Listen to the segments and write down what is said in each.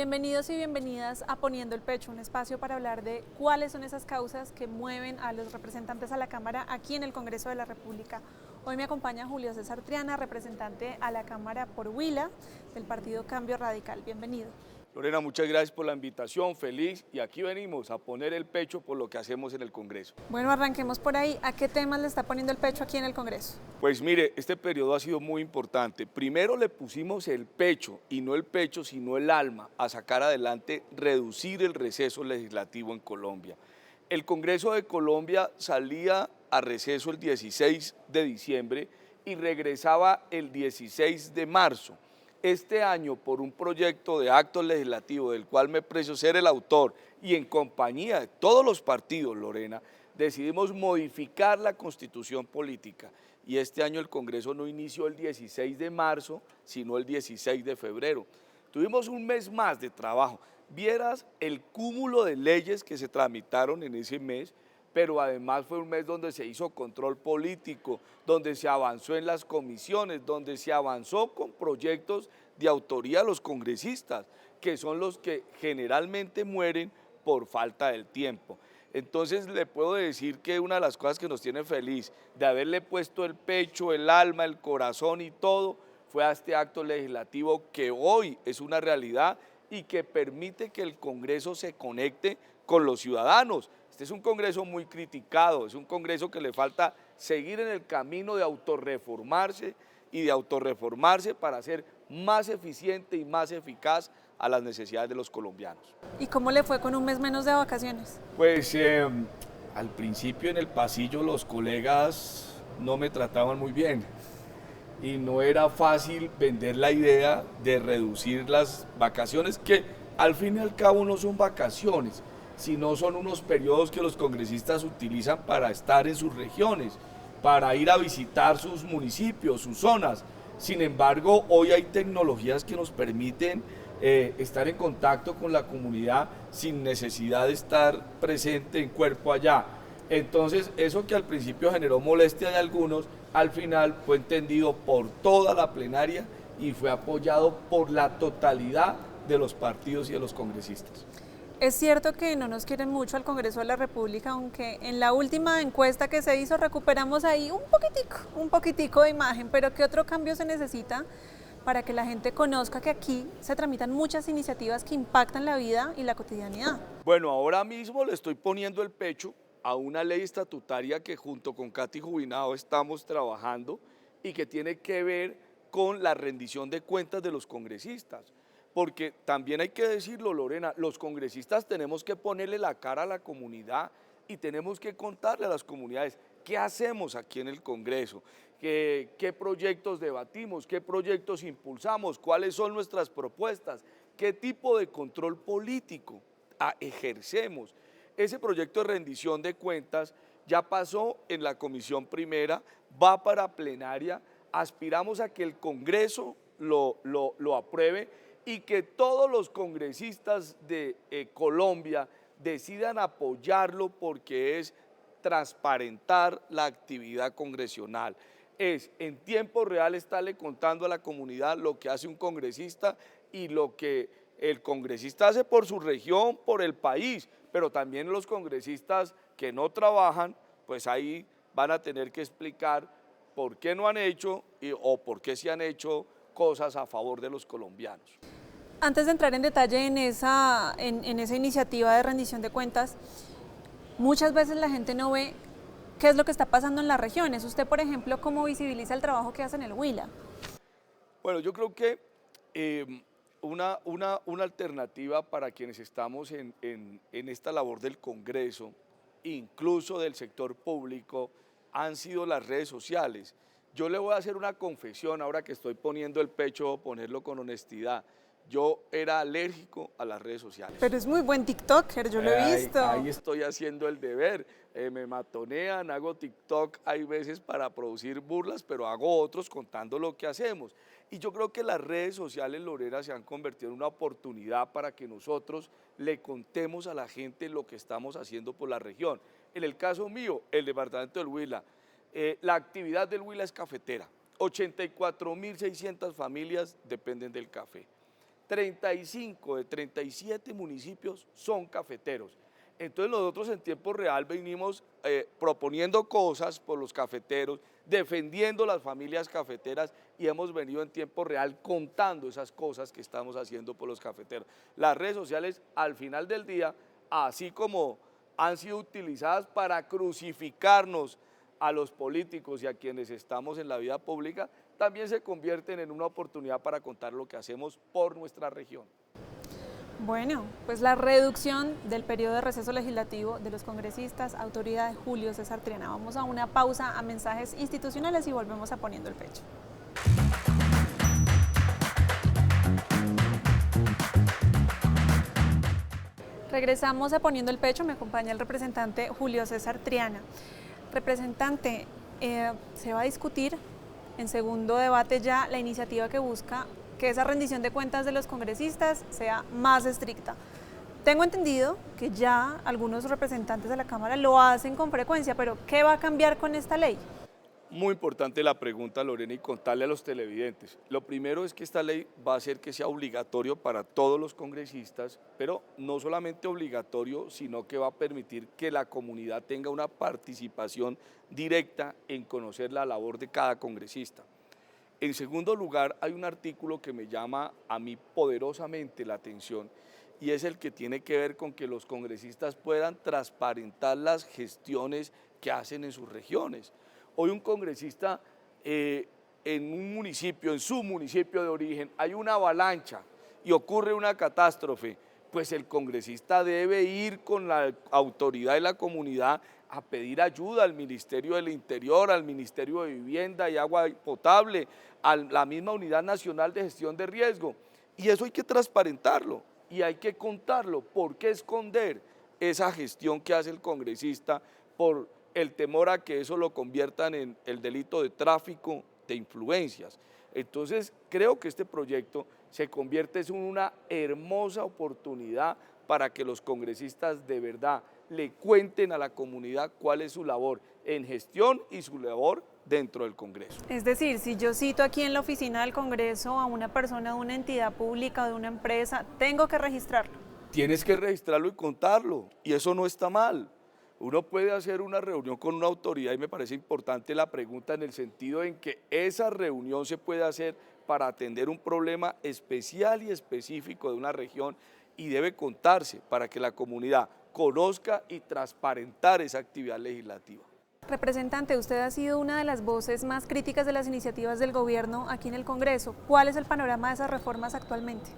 Bienvenidos y bienvenidas a Poniendo el Pecho, un espacio para hablar de cuáles son esas causas que mueven a los representantes a la Cámara aquí en el Congreso de la República. Hoy me acompaña Julio César Triana, representante a la Cámara por Huila del Partido Cambio Radical. Bienvenido. Lorena, muchas gracias por la invitación, feliz, y aquí venimos a poner el pecho por lo que hacemos en el Congreso. Bueno, arranquemos por ahí. ¿A qué temas le está poniendo el pecho aquí en el Congreso? Pues mire, este periodo ha sido muy importante. Primero le pusimos el pecho, y no el pecho, sino el alma, a sacar adelante, reducir el receso legislativo en Colombia. El Congreso de Colombia salía a receso el 16 de diciembre y regresaba el 16 de marzo. Este año, por un proyecto de acto legislativo del cual me precio ser el autor y en compañía de todos los partidos, Lorena, decidimos modificar la constitución política y este año el Congreso no inició el 16 de marzo, sino el 16 de febrero. Tuvimos un mes más de trabajo. Vieras el cúmulo de leyes que se tramitaron en ese mes, pero además fue un mes donde se hizo control político, donde se avanzó en las comisiones, donde se avanzó con proyectos de autoría de los congresistas, que son los que generalmente mueren por falta del tiempo. Entonces le puedo decir que una de las cosas que nos tiene feliz de haberle puesto el pecho, el alma, el corazón y todo, fue a este acto legislativo que hoy es una realidad y que permite que el Congreso se conecte con los ciudadanos. Este es un Congreso muy criticado, es un Congreso que le falta seguir en el camino de autorreformarse y de autorreformarse para ser más eficiente y más eficaz a las necesidades de los colombianos. ¿Y cómo le fue con un mes menos de vacaciones? Pues al principio en el pasillo los colegas no me trataban muy bien y no era fácil vender la idea de reducir las vacaciones, que al fin y al cabo no son vacaciones, sino son unos periodos que los congresistas utilizan para estar en sus regiones, para ir a visitar sus municipios, sus zonas. Sin embargo, hoy hay tecnologías que nos permiten estar en contacto con la comunidad sin necesidad de estar presente en cuerpo allá. Entonces, eso que al principio generó molestia de algunos, al final fue entendido por toda la plenaria y fue apoyado por la totalidad de los partidos y de los congresistas. Es cierto que no nos quieren mucho al Congreso de la República, aunque en la última encuesta que se hizo recuperamos ahí un poquitico de imagen, pero ¿qué otro cambio se necesita para que la gente conozca que aquí se tramitan muchas iniciativas que impactan la vida y la cotidianidad? Bueno, ahora mismo le estoy poniendo el pecho a una ley estatutaria que junto con Katy Jubinado estamos trabajando y que tiene que ver con la rendición de cuentas de los congresistas. Porque también hay que decirlo, Lorena, los congresistas tenemos que ponerle la cara a la comunidad y tenemos que contarle a las comunidades qué hacemos aquí en el Congreso, qué proyectos debatimos, qué proyectos impulsamos, cuáles son nuestras propuestas, qué tipo de control político ejercemos. Ese proyecto de rendición de cuentas ya pasó en la comisión primera, va para plenaria, aspiramos a que el Congreso lo apruebe y que todos los congresistas de Colombia decidan apoyarlo porque es transparentar la actividad congresional. Es en tiempo real estarle contando a la comunidad lo que hace un congresista y lo que el congresista hace por su región, por el país, pero también los congresistas que no trabajan, pues ahí van a tener que explicar por qué no han hecho o por qué se han hecho cosas a favor de los colombianos. Antes de entrar en detalle en esa iniciativa de rendición de cuentas, muchas veces la gente no ve qué es lo que está pasando en las regiones. Usted, por ejemplo, ¿cómo visibiliza el trabajo que hace en el Huila? Bueno, yo creo que una alternativa para quienes estamos en esta labor del Congreso, incluso del sector público, han sido las redes sociales. Yo le voy a hacer una confesión ahora que estoy poniendo el pecho, ponerlo con honestidad. Yo era alérgico a las redes sociales. Pero es muy buen TikToker, yo lo he visto. Ahí estoy haciendo el deber. Me matonean, hago TikTok, hay veces para producir burlas, pero hago otros contando lo que hacemos. Y yo creo que las redes sociales, Lorena, se han convertido en una oportunidad para que nosotros le contemos a la gente lo que estamos haciendo por la región. En el caso mío, el departamento del Huila, la actividad del Huila es cafetera. 84.600 familias dependen del café. 35 de 37 municipios son cafeteros. Entonces nosotros en tiempo real venimos proponiendo cosas por los cafeteros, defendiendo las familias cafeteras y hemos venido en tiempo real contando esas cosas que estamos haciendo por los cafeteros. Las redes sociales al final del día, así como han sido utilizadas para crucificarnos a los políticos y a quienes estamos en la vida pública, también se convierten en una oportunidad para contar lo que hacemos por nuestra región. Bueno, pues la reducción del periodo de receso legislativo de los congresistas, autoridad de Julio César Triana. Vamos a una pausa a mensajes institucionales y volvemos a Poniendo el Pecho. Regresamos a Poniendo el Pecho, me acompaña el representante Julio César Triana. Representante, se va a discutir en segundo debate ya la iniciativa que busca que esa rendición de cuentas de los congresistas sea más estricta. Tengo entendido que ya algunos representantes de la Cámara lo hacen con frecuencia, pero ¿qué va a cambiar con esta ley? Muy importante la pregunta, Lorena, y contarle a los televidentes. Lo primero es que esta ley va a hacer que sea obligatorio para todos los congresistas, pero no solamente obligatorio, sino que va a permitir que la comunidad tenga una participación directa en conocer la labor de cada congresista. En segundo lugar, hay un artículo que me llama a mí poderosamente la atención y es el que tiene que ver con que los congresistas puedan transparentar las gestiones que hacen en sus regiones. Hoy un congresista en un municipio, en su municipio de origen, hay una avalancha y ocurre una catástrofe, pues el congresista debe ir con la autoridad de la comunidad a pedir ayuda al Ministerio del Interior, al Ministerio de Vivienda y Agua Potable, a la misma Unidad Nacional de Gestión de Riesgo. Y eso hay que transparentarlo y hay que contarlo. ¿Por qué esconder esa gestión que hace el congresista por el temor a que eso lo conviertan en el delito de tráfico de influencias? Entonces, creo que este proyecto se convierte en una hermosa oportunidad para que los congresistas de verdad le cuenten a la comunidad cuál es su labor en gestión y su labor dentro del Congreso. Es decir, si yo cito aquí en la oficina del Congreso a una persona de una entidad pública o de una empresa, tengo que registrarlo. Tienes que registrarlo y contarlo, y eso no está mal. Uno puede hacer una reunión con una autoridad y me parece importante la pregunta en el sentido en que esa reunión se puede hacer para atender un problema especial y específico de una región y debe contarse para que la comunidad conozca y transparentar esa actividad legislativa. Representante, usted ha sido una de las voces más críticas de las iniciativas del gobierno aquí en el Congreso. ¿Cuál es el panorama de esas reformas actualmente?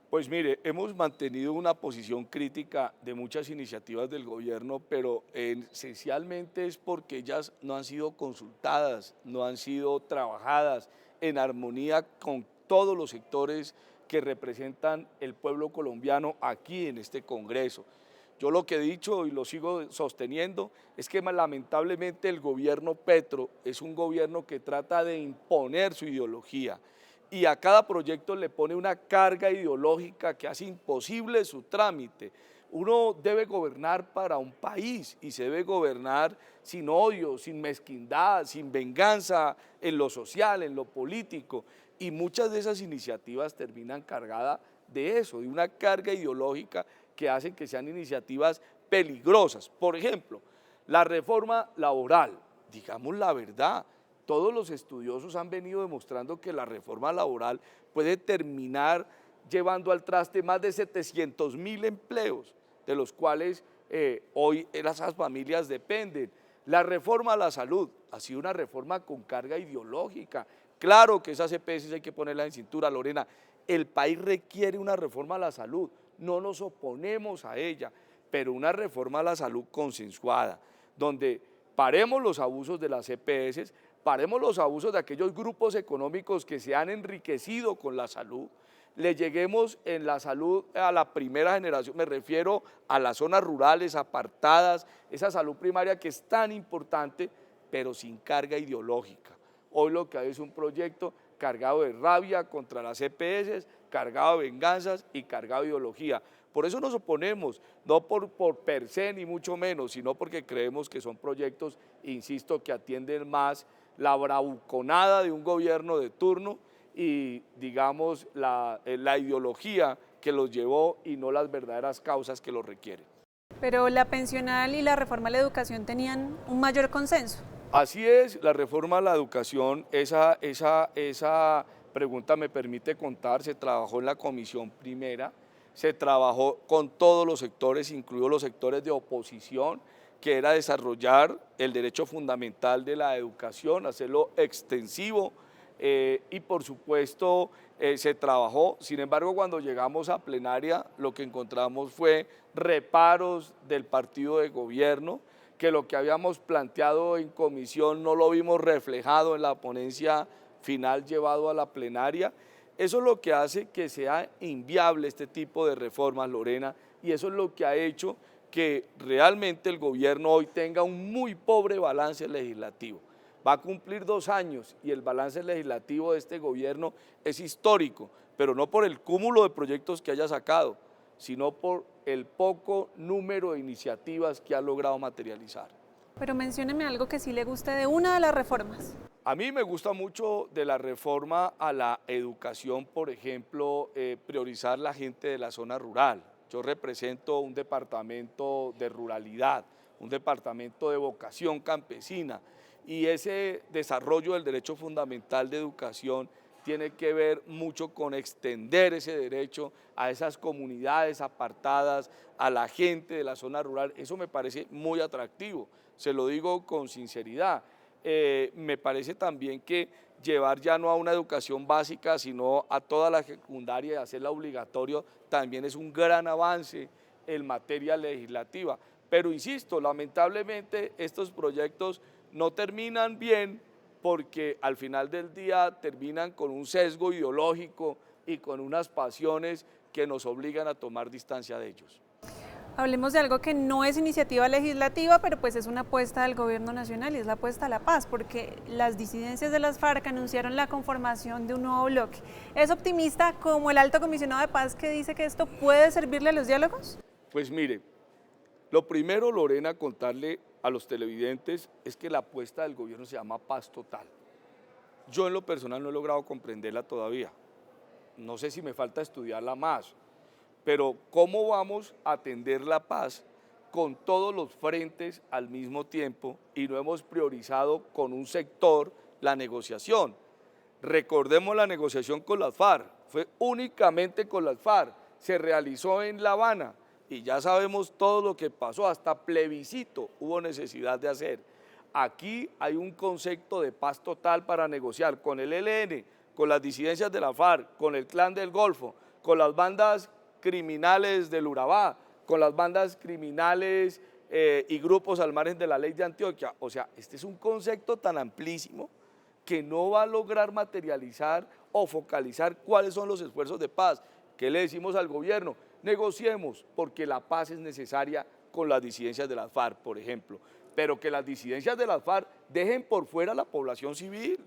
Pues mire, hemos mantenido una posición crítica de muchas iniciativas del gobierno, pero esencialmente es porque ellas no han sido consultadas, no han sido trabajadas en armonía con todos los sectores que representan el pueblo colombiano aquí en este Congreso. Yo lo que he dicho y lo sigo sosteniendo es que lamentablemente el gobierno Petro es un gobierno que trata de imponer su ideología y a cada proyecto le pone una carga ideológica que hace imposible su trámite. Uno debe gobernar para un país y se debe gobernar sin odio, sin mezquindad, sin venganza en lo social, en lo político. Y muchas de esas iniciativas terminan cargadas de eso, de una carga ideológica que hacen que sean iniciativas peligrosas. Por ejemplo, la reforma laboral, digamos la verdad, todos los estudiosos han venido demostrando que la reforma laboral puede terminar llevando al traste más de 700.000 empleos, de los cuales hoy esas familias dependen. La reforma a la salud ha sido una reforma con carga ideológica. Claro que esas EPS hay que ponerlas en cintura, Lorena. El país requiere una reforma a la salud, no nos oponemos a ella, pero una reforma a la salud consensuada, donde paremos los abusos de las EPS, paremos los abusos de aquellos grupos económicos que se han enriquecido con la salud, le lleguemos en la salud a la primera generación, me refiero a las zonas rurales apartadas, esa salud primaria que es tan importante, pero sin carga ideológica. Hoy lo que hay es un proyecto cargado de rabia contra las EPS, cargado de venganzas y cargado de ideología. Por eso nos oponemos, no por per se ni mucho menos, sino porque creemos que son proyectos, insisto, que atienden más la bravuconada de un gobierno de turno y, digamos, la ideología que los llevó y no las verdaderas causas que los requieren. Pero la pensional y la reforma a la educación tenían un mayor consenso. Así es, la reforma a la educación, esa pregunta me permite contar, se trabajó en la comisión primera, se trabajó con todos los sectores, incluidos los sectores de oposición, que era desarrollar el derecho fundamental de la educación, hacerlo extensivo y por supuesto se trabajó. Sin embargo, cuando llegamos a plenaria lo que encontramos fue reparos del partido de gobierno, que lo que habíamos planteado en comisión no lo vimos reflejado en la ponencia final llevado a la plenaria. Eso es lo que hace que sea inviable este tipo de reformas, Lorena, y eso es lo que ha hecho que realmente el gobierno hoy tenga un muy pobre balance legislativo. Va a cumplir 2 años y el balance legislativo de este gobierno es histórico, pero no por el cúmulo de proyectos que haya sacado, sino por el poco número de iniciativas que ha logrado materializar. Pero mencióneme algo que sí le guste de una de las reformas. A mí me gusta mucho de la reforma a la educación, por ejemplo, priorizar la gente de la zona rural. Yo represento un departamento de ruralidad, un departamento de vocación campesina, y ese desarrollo del derecho fundamental de educación tiene que ver mucho con extender ese derecho a esas comunidades apartadas, a la gente de la zona rural. Eso me parece muy atractivo, se lo digo con sinceridad. Me parece también que llevar ya no a una educación básica, sino a toda la secundaria y hacerla obligatoria, también es un gran avance en materia legislativa. Pero insisto, lamentablemente estos proyectos no terminan bien porque al final del día terminan con un sesgo ideológico y con unas pasiones que nos obligan a tomar distancia de ellos. Hablemos de algo que no es iniciativa legislativa, pero pues es una apuesta del gobierno nacional y es la apuesta a la paz, porque las disidencias de las FARC anunciaron la conformación de un nuevo bloque. ¿Es optimista como el alto comisionado de paz que dice que esto puede servirle a los diálogos? Pues mire, lo primero, Lorena, contarle a los televidentes es que la apuesta del gobierno se llama paz total. Yo en lo personal no he logrado comprenderla todavía. No sé si me falta estudiarla más. Pero ¿cómo vamos a atender la paz con todos los frentes al mismo tiempo y no hemos priorizado con un sector la negociación? Recordemos la negociación con las FARC, fue únicamente con las FARC, se realizó en La Habana y ya sabemos todo lo que pasó, hasta plebiscito hubo necesidad de hacer. Aquí hay un concepto de paz total para negociar con el ELN, con las disidencias de la FARC, con el Clan del Golfo, con las bandas criminales del Urabá, con las bandas criminales y grupos al margen de la ley de Antioquia. O sea, este es un concepto tan amplísimo que no va a lograr materializar o focalizar cuáles son los esfuerzos de paz. ¿Qué le decimos al gobierno? Negociemos, porque la paz es necesaria con las disidencias de las FARC, por ejemplo, pero que las disidencias de las FARC dejen por fuera a la población civil.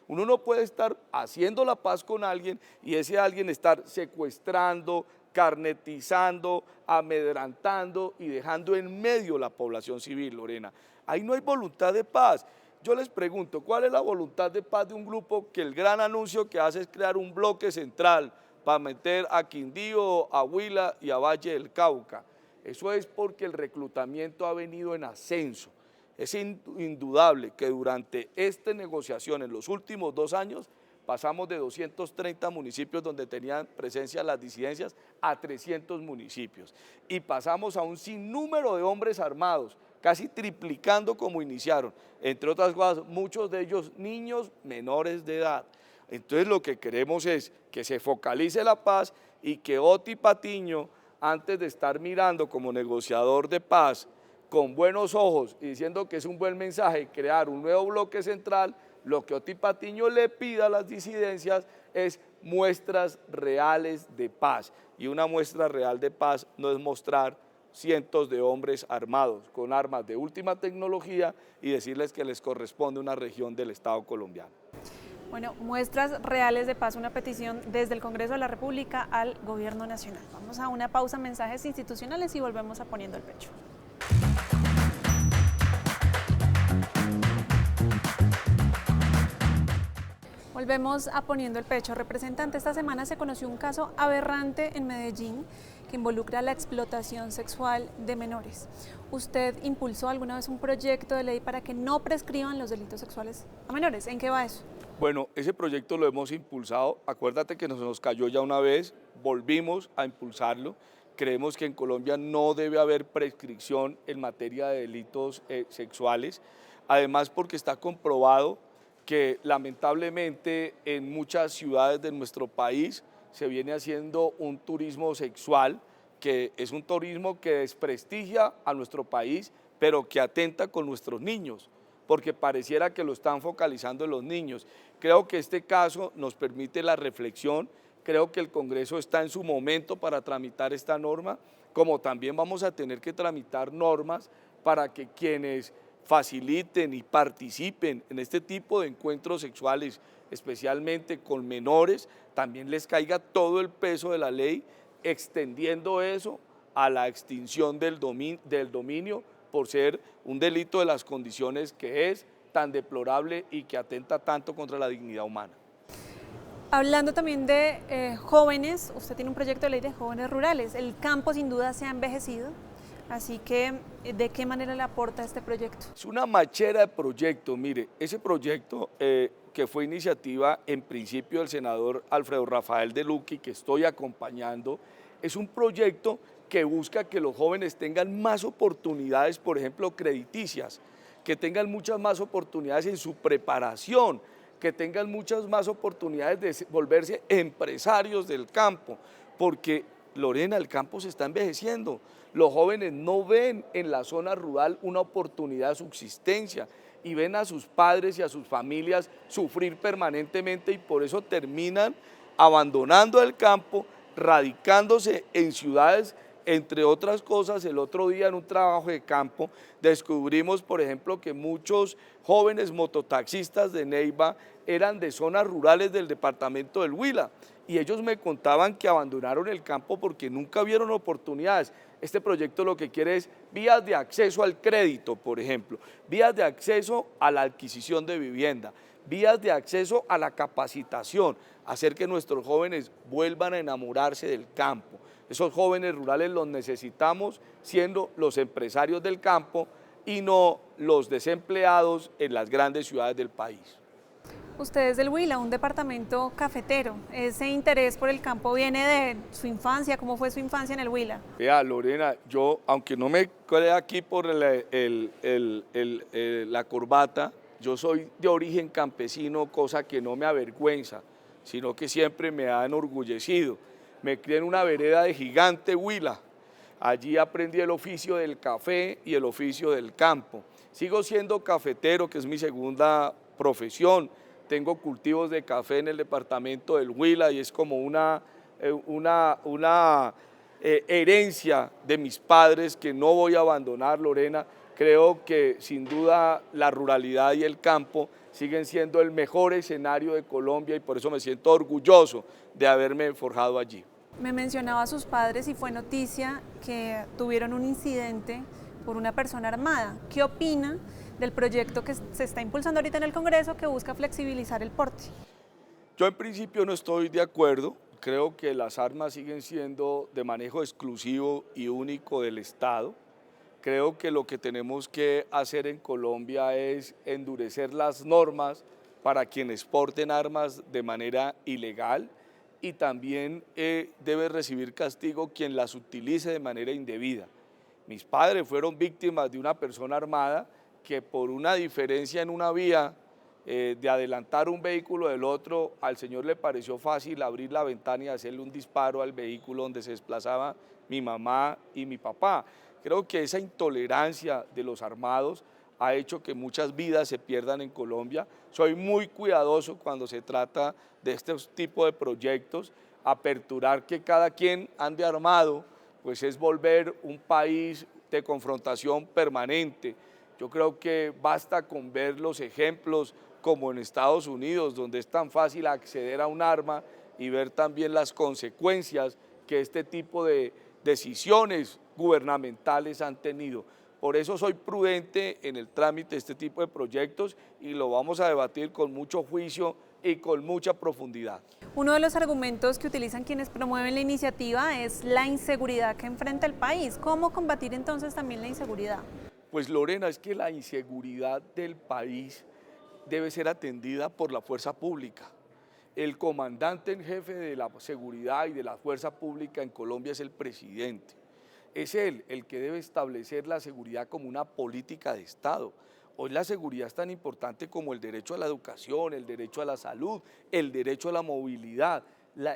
Uno no puede estar haciendo la paz con alguien y ese alguien estar secuestrando, carnetizando, amedrantando y dejando en medio la población civil, Lorena. Ahí no hay voluntad de paz. Yo les pregunto, ¿cuál es la voluntad de paz de un grupo que el gran anuncio que hace es crear un bloque central para meter a Quindío, a Huila y a Valle del Cauca? Eso es porque el reclutamiento ha venido en ascenso. Es indudable que durante esta negociación en los últimos 2 años pasamos de 230 municipios donde tenían presencia las disidencias a 300 municipios y pasamos a un sinnúmero de hombres armados, casi triplicando como iniciaron, entre otras cosas, muchos de ellos niños menores de edad. Entonces lo que queremos es que se focalice la paz y que Oti Patiño, antes de estar mirando como negociador de paz con buenos ojos y diciendo que es un buen mensaje crear un nuevo bloque central, lo que Oti Patiño le pida a las disidencias es muestras reales de paz. Y una muestra real de paz no es mostrar cientos de hombres armados con armas de última tecnología y decirles que les corresponde una región del Estado colombiano. Bueno, muestras reales de paz, una petición desde el Congreso de la República al Gobierno Nacional. Vamos a una pausa, mensajes institucionales y volvemos a Poniendo el Pecho. Volvemos a Poniendo el Pecho. Representante, esta semana se conoció un caso aberrante en Medellín que involucra la explotación sexual de menores. ¿Usted impulsó alguna vez un proyecto de ley para que no prescriban los delitos sexuales a menores? ¿En qué va eso? Bueno, ese proyecto lo hemos impulsado. Acuérdate que nos cayó ya una vez, volvimos a impulsarlo. Creemos que en Colombia no debe haber prescripción en materia de delitos sexuales. Además, porque está comprobado que lamentablemente en muchas ciudades de nuestro país se viene haciendo un turismo sexual, que es un turismo que desprestigia a nuestro país, pero que atenta con nuestros niños, porque pareciera que lo están focalizando en los niños. Creo que este caso nos permite la reflexión, creo que el Congreso está en su momento para tramitar esta norma, como también vamos a tener que tramitar normas para que quienes faciliten y participen en este tipo de encuentros sexuales, especialmente con menores, también les caiga todo el peso de la ley, extendiendo eso a la extinción del dominio por ser un delito de las condiciones que es tan deplorable y que atenta tanto contra la dignidad humana. Hablando también de jóvenes, usted tiene un proyecto de ley de jóvenes rurales. El campo sin duda se ha envejecido. Así que, ¿de qué manera le aporta este proyecto? Es una machera de proyecto. Mire, ese proyecto que fue iniciativa en principio del senador Alfredo Rafael de Luque, que estoy acompañando, es un proyecto que busca que los jóvenes tengan más oportunidades, por ejemplo, crediticias, que tengan muchas más oportunidades en su preparación, que tengan muchas más oportunidades de volverse empresarios del campo, porque Lorena, el campo se está envejeciendo. Los jóvenes no ven en la zona rural una oportunidad de subsistencia y ven a sus padres y a sus familias sufrir permanentemente y por eso terminan abandonando el campo, radicándose en ciudades. Entre otras cosas, el otro día en un trabajo de campo descubrimos, por ejemplo, que muchos jóvenes mototaxistas de Neiva eran de zonas rurales del departamento del Huila y ellos me contaban que abandonaron el campo porque nunca vieron oportunidades. Este proyecto lo que quiere es vías de acceso al crédito, por ejemplo, vías de acceso a la adquisición de vivienda, vías de acceso a la capacitación, hacer que nuestros jóvenes vuelvan a enamorarse del campo. Esos jóvenes rurales los necesitamos siendo los empresarios del campo y no los desempleados en las grandes ciudades del país. Usted es del Huila, un departamento cafetero. ¿Ese interés por el campo viene de su infancia? ¿Cómo fue su infancia en el Huila? Vea, Lorena, yo, aunque no me quede aquí por la corbata, yo soy de origen campesino, cosa que no me avergüenza, sino que siempre me ha enorgullecido. Me crié en una vereda de Gigante, Huila. Allí aprendí el oficio del café y el oficio del campo. Sigo siendo cafetero, que es mi segunda profesión. Tengo cultivos de café en el departamento del Huila y es como una herencia de mis padres que no voy a abandonar, Lorena. Creo que sin duda la ruralidad y el campo siguen siendo el mejor escenario de Colombia y por eso me siento orgulloso de haberme forjado allí. Me mencionaba a sus padres y fue noticia que tuvieron un incidente por una persona armada. ¿Qué opina del proyecto que se está impulsando ahorita en el Congreso que busca flexibilizar el porte? Yo en principio no estoy de acuerdo. Creo que las armas siguen siendo de manejo exclusivo y único del Estado. Creo que lo que tenemos que hacer en Colombia es endurecer las normas para quienes porten armas de manera ilegal y también debe recibir castigo quien las utilice de manera indebida. Mis padres fueron víctimas de una persona armada que por una diferencia en una vía de adelantar un vehículo del otro, al señor le pareció fácil abrir la ventana y hacerle un disparo al vehículo donde se desplazaba mi mamá y mi papá. Creo que esa intolerancia de los armados ha hecho que muchas vidas se pierdan en Colombia. Soy muy cuidadoso cuando se trata de este tipo de proyectos. Aperturar que cada quien ande armado, pues es volver un país de confrontación permanente. Yo creo que basta con ver los ejemplos como en Estados Unidos, donde es tan fácil acceder a un arma y ver también las consecuencias que este tipo de decisiones gubernamentales han tenido. Por eso soy prudente en el trámite de este tipo de proyectos y lo vamos a debatir con mucho juicio y con mucha profundidad. Uno de los argumentos que utilizan quienes promueven la iniciativa es la inseguridad que enfrenta el país. ¿Cómo combatir entonces también la inseguridad? Pues Lorena, es que la inseguridad del país debe ser atendida por la fuerza pública. El comandante en jefe de la seguridad y de la fuerza pública en Colombia es el presidente. Es él el que debe establecer la seguridad como una política de Estado. Hoy la seguridad es tan importante como el derecho a la educación, el derecho a la salud, el derecho a la movilidad.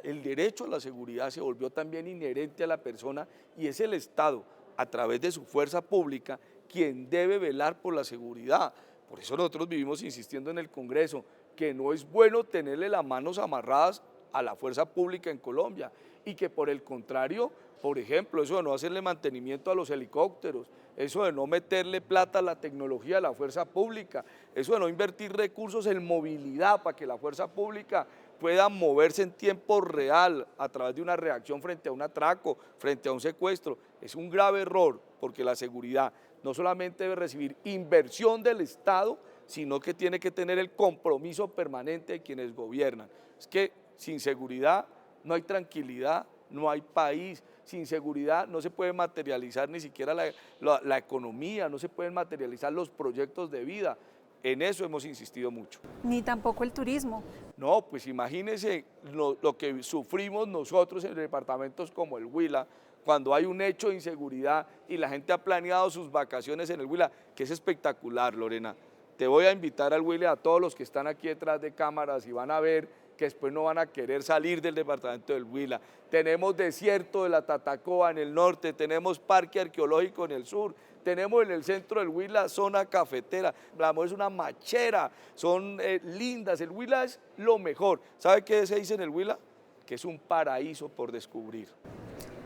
El derecho a la seguridad se volvió también inherente a la persona y es el Estado, a través de su fuerza pública, quien debe velar por la seguridad. Por eso nosotros vivimos insistiendo en el Congreso que no es bueno tenerle las manos amarradas a la fuerza pública en Colombia y que por el contrario, por ejemplo, eso de no hacerle mantenimiento a los helicópteros, eso de no meterle plata a la tecnología de la fuerza pública, eso de no invertir recursos en movilidad para que la fuerza pública pueda moverse en tiempo real a través de una reacción frente a un atraco, frente a un secuestro, es un grave error porque la seguridad no solamente debe recibir inversión del Estado, sino que tiene que tener el compromiso permanente de quienes gobiernan. Es que sin seguridad no hay tranquilidad, no hay país, sin seguridad no se puede materializar ni siquiera la economía, no se pueden materializar los proyectos de vida. En eso hemos insistido mucho. Ni tampoco el turismo. No, pues imagínense lo que sufrimos nosotros en departamentos como el Huila, cuando hay un hecho de inseguridad y la gente ha planeado sus vacaciones en el Huila, que es espectacular, Lorena. Te voy a invitar al Huila, a todos los que están aquí detrás de cámaras y van a ver que después no van a querer salir del departamento del Huila. Tenemos desierto de la Tatacoa en el norte, tenemos parque arqueológico en el sur, tenemos en el centro del Huila zona cafetera, la es una machera, son lindas, el Huila es lo mejor. ¿Sabe qué se dice en el Huila? Que es un paraíso por descubrir.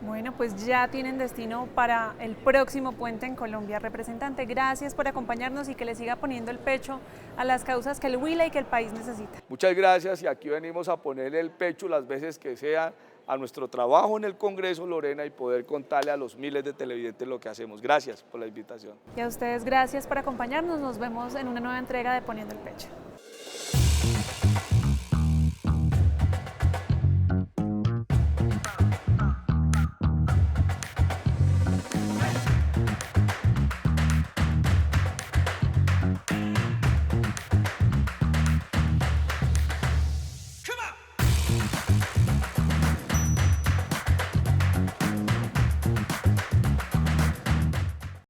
Bueno, pues ya tienen destino para el próximo puente en Colombia. Representante, gracias por acompañarnos y que le siga poniendo el pecho a las causas que el Huila y que el país necesita. Muchas gracias y aquí venimos a ponerle el pecho las veces que sea a nuestro trabajo en el Congreso, Lorena, y poder contarle a los miles de televidentes lo que hacemos. Gracias por la invitación. Y a ustedes gracias por acompañarnos. Nos vemos en una nueva entrega de Poniendo el Pecho.